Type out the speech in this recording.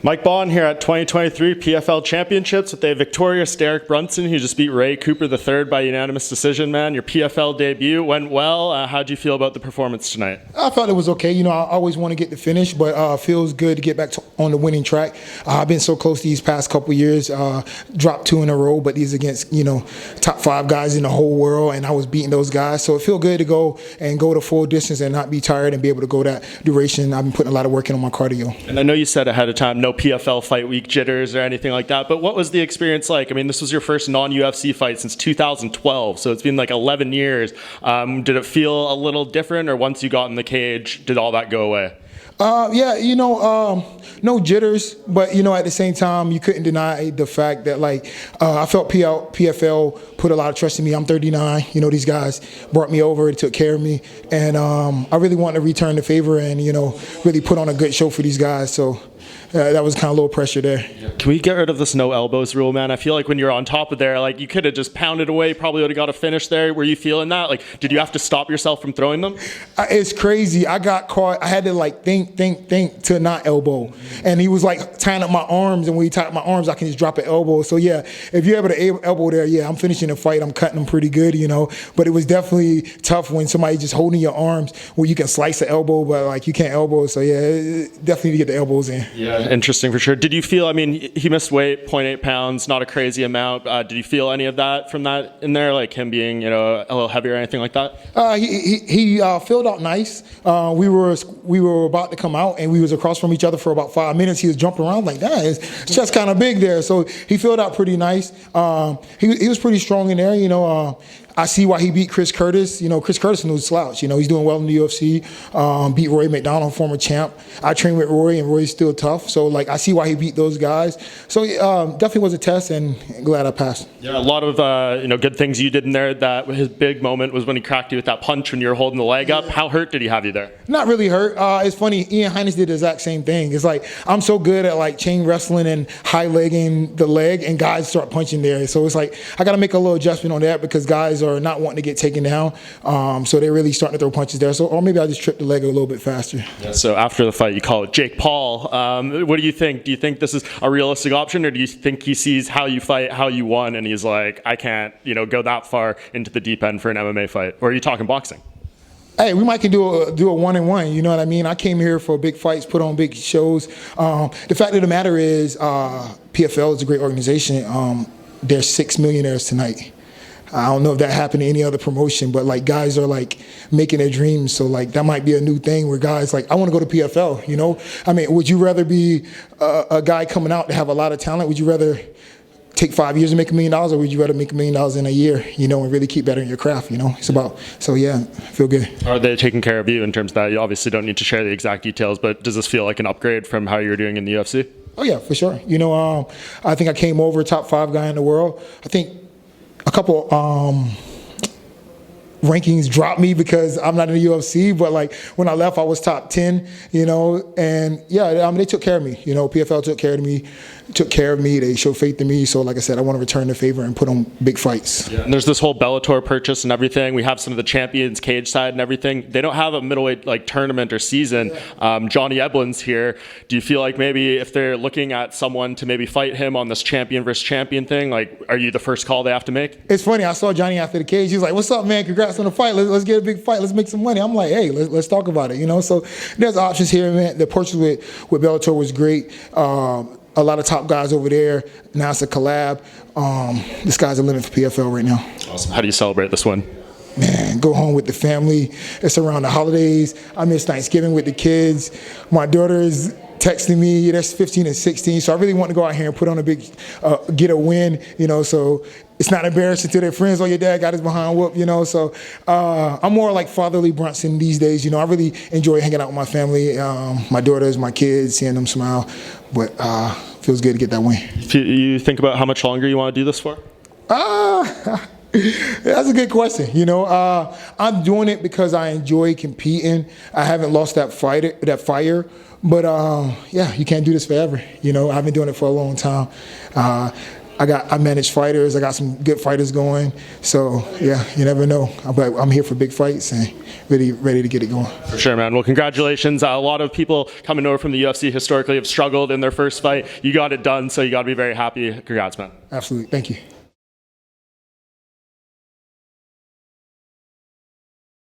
Mike Bohn here at 2023 PFL Championships with a victorious Derek Brunson, who just beat Ray Cooper III by unanimous decision, man. Your PFL debut went well. How'd you feel about the performance tonight? I felt it was okay. I always want to get the finish, but feels good to get back on the winning track. I've been so close these past couple years, dropped 2 in a row, but these against, top 5 guys in the whole world, and I was beating those guys. So it feels good to go the full distance and not be tired and be able to go that duration. I've been putting a lot of work in on my cardio. And I know you said ahead of time, no PFL fight week jitters or anything like that, but what was the experience like? I mean, this was your first non-UFC fight since 2012, so it's been like 11 years. Did it feel a little different, or once you got in the cage, did all that go away? No jitters, but at the same time, you couldn't deny the fact that I felt PFL put a lot of trust in me. I'm 39. These guys brought me over, took care of me, and I really wanted to return the favor and really put on a good show for these guys. So. That was kind of a little pressure there. Can we get rid of this no elbows rule, man? I feel like when you're on top of there, you could have just pounded away, probably would have got a finish there. Were you feeling that? Did you have to stop yourself from throwing them? It's crazy. I got caught. I had to think to not elbow. And he was tying up my arms, and when he tied up my arms, I can just drop an elbow. So yeah, if you're able to elbow there, yeah, I'm finishing the fight. I'm cutting them pretty good, But it was definitely tough when somebody just holding your arms where you can slice an elbow, but you can't elbow. So yeah, definitely to get the elbows in. Yeah. Interesting for sure. Did you feel, he missed weight, 0.8 pounds, not a crazy amount. Did you feel any of that from that in there, him being, a little heavier or anything like that? He filled out nice. We were about to come out, and we was across from each other for about 5 minutes. He was jumping around his chest kind of big there. So he filled out pretty nice. He was pretty strong in there, I see why he beat Chris Curtis. Chris Curtis knows slouch. He's doing well in the UFC. Beat Roy McDonald, former champ. I trained with Roy, and Roy's still tough. So, I see why he beat those guys. So, definitely was a test, and glad I passed. Yeah, a lot of, good things you did in there. That his big moment was when he cracked you with that punch when you were holding the leg up. How hurt did he have you there? Not really hurt. It's funny. Ian Heinisch did the exact same thing. It's I'm so good at, chain wrestling and high-legging the leg, and guys start punching there. So, it's I got to make a little adjustment on that because guys are not wanting to get taken down, so they're really starting to throw punches there. So, or maybe I just tripped the leg a little bit faster. Yeah, so after the fight, you call it Jake Paul. What do you think? Do you think this is a realistic option, or do you think he sees how you fight, how you won, and he's like, I can't, go that far into the deep end for an MMA fight? Or are you talking boxing? Hey, we might can do a 1-and-1. You know what I mean? I came here for big fights, put on big shows. The fact of the matter is, PFL is a great organization. There's 6 millionaires tonight. I don't know if that happened to any other promotion, but guys are making their dreams. So that might be a new thing where guys I want to go to PFL. Would you rather be a guy coming out to have a lot of talent? Would you rather take 5 years to make $1 million, or would you rather make $1 million in a year? And really keep bettering your craft. It's about. So yeah, I feel good. Are they taking care of you in terms of that? You obviously don't need to share the exact details, but does this feel like an upgrade from how you were doing in the UFC? Oh yeah, for sure. I think I came over top 5 guy in the world. I think a couple rankings dropped me because I'm not in the UFC, but when I left, I was top 10, and yeah, they took care of me. PFL took care of me. They showed faith in me. So like I said, I want to return the favor and put on big fights. Yeah, and there's this whole Bellator purchase and everything. We have some of the champions cage side and everything. They don't have a middleweight tournament or season. Johnny Eblen's here. Do you feel like maybe if they're looking at someone to maybe fight him on this champion versus champion thing, are you the first call they have to make? It's funny. I saw Johnny after the cage. He's like, "What's up, man? Congrats on the fight. Let's get a big fight. Let's make some money." I'm like, "Hey, let's talk about it." So there's options here, man. The purchase with Bellator was great. A lot of top guys over there. Now it's a collab. This guy's a limit for PFL right now. Awesome. How do you celebrate this one? Man, go home with the family. It's around the holidays. I miss Thanksgiving with the kids. My daughter is texting me. That's 15 and 16. So I really want to go out here and put on a big, get a win. So it's not embarrassing to their friends. Oh, your dad got his behind whoop. So I'm more like fatherly Brunson these days. I really enjoy hanging out with my family, my daughters, my kids, seeing them smile. But feels good to get that win. You think about how much longer you want to do this for? That's a good question. I'm doing it because I enjoy competing. I haven't lost that fire. But yeah, you can't do this forever. I've been doing it for a long time. I manage fighters. I got some good fighters going. So yeah, you never know. But I'm here for big fights and ready to get it going. For sure, man. Well, congratulations. A lot of people coming over from the UFC historically have struggled in their first fight. You got it done, so you got to be very happy. Congrats, man. Absolutely. Thank you.